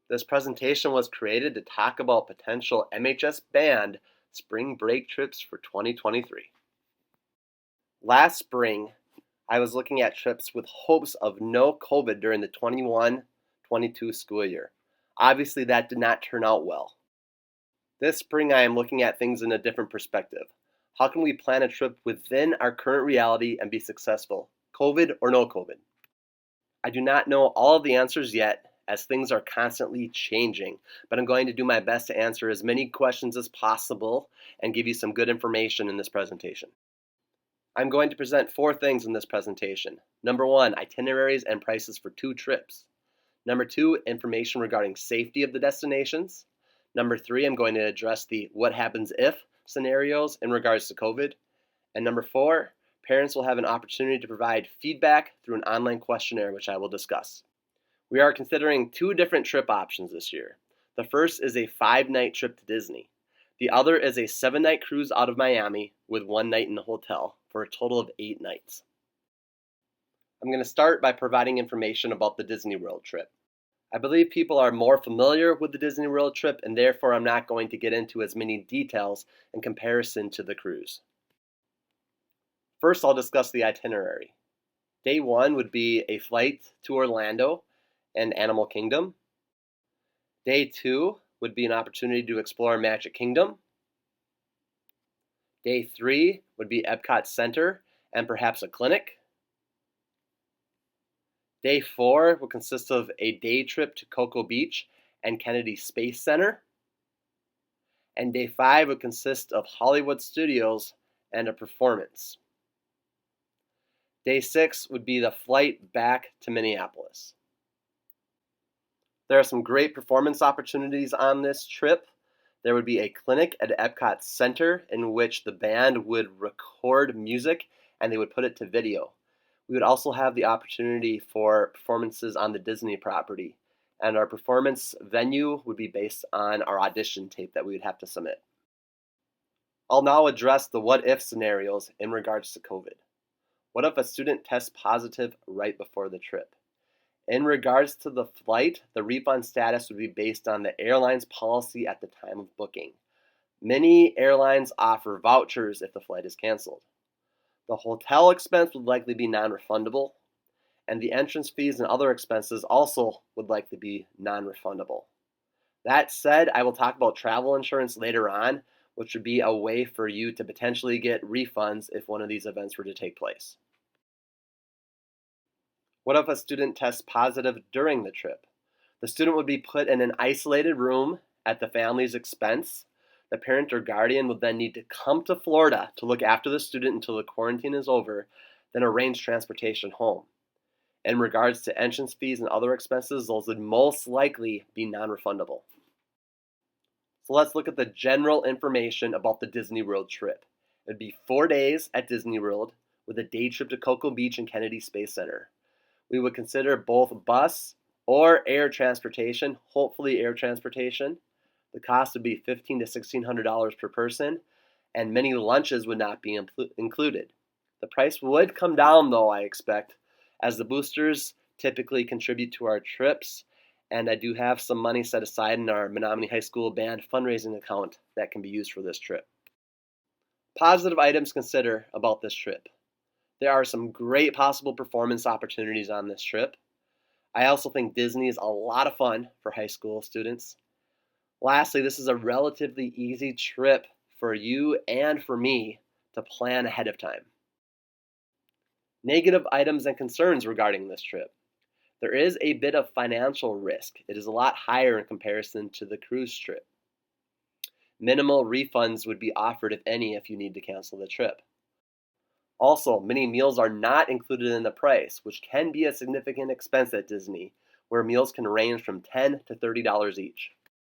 This presentation was created to talk about potential MHS band spring break trips for 2023. Last spring, I was looking at trips with hopes of no COVID during the 21-22 school year. Obviously, that did not turn out well. This spring, I am looking at things in a different perspective. How can we plan a trip within our current reality and be successful, COVID or no COVID? I do not know all of the answers yet, as things are constantly changing, but I'm going to do my best to answer as many questions as possible and give you some good information in this presentation. I'm going to present 4 things in this presentation. Number 1, itineraries and prices for 2 trips. Number 2, information regarding safety of the destinations. Number 3, I'm going to address the what happens if scenarios in regards to COVID. And number 4, parents will have an opportunity to provide feedback through an online questionnaire, which I will discuss. We are considering 2 different trip options this year. The first is a 5-night trip to Disney. The other is a 7-night cruise out of Miami with 1 night in the hotel for a total of 8 nights. I'm going to start by providing information about the Disney World trip. I believe people are more familiar with the Disney World trip, and therefore I'm not going to get into as many details in comparison to the cruise. First, I'll discuss the itinerary. Day 1 would be a flight to Orlando and Animal Kingdom. Day 2 would be an opportunity to explore Magic Kingdom. Day 3 would be Epcot Center and perhaps a clinic. Day 4 would consist of a day trip to Cocoa Beach and Kennedy Space Center. And Day 5 would consist of Hollywood Studios and a performance. Day 6 would be the flight back to Minneapolis. There are some great performance opportunities on this trip. There would be a clinic at Epcot Center in which the band would record music and they would put it to video. We would also have the opportunity for performances on the Disney property, and our performance venue would be based on our audition tape that we would have to submit. I'll now address the what-if scenarios in regards to COVID. What if a student tests positive right before the trip? In regards to the flight, the refund status would be based on the airline's policy at the time of booking. Many airlines offer vouchers if the flight is canceled. The hotel expense would likely be non-refundable, and the entrance fees and other expenses also would likely be non-refundable. That said, I will talk about travel insurance later on, which would be a way for you to potentially get refunds if one of these events were to take place. What if a student tests positive during the trip? The student would be put in an isolated room at the family's expense. The parent or guardian would then need to come to Florida to look after the student until the quarantine is over, then arrange transportation home. In regards to entrance fees and other expenses, those would most likely be non-refundable. So let's look at the general information about the Disney World trip. It would be 4 days at Disney World with a day trip to Cocoa Beach and Kennedy Space Center. We would consider both bus or air transportation, hopefully air transportation. The cost would be $1,500 to $1,600 per person, and many lunches would not be included. The price would come down though, I expect, as the boosters typically contribute to our trips, and I do have some money set aside in our Menominee High School Band fundraising account that can be used for this trip. Positive items to consider about this trip. There are some great possible performance opportunities on this trip. I also think Disney is a lot of fun for high school students. Lastly, this is a relatively easy trip for you and for me to plan ahead of time. Negative items and concerns regarding this trip. There is a bit of financial risk. It is a lot higher in comparison to the cruise trip. Minimal refunds would be offered, if any, if you need to cancel the trip. Also, many meals are not included in the price, which can be a significant expense at Disney, where meals can range from $10 to $30 each.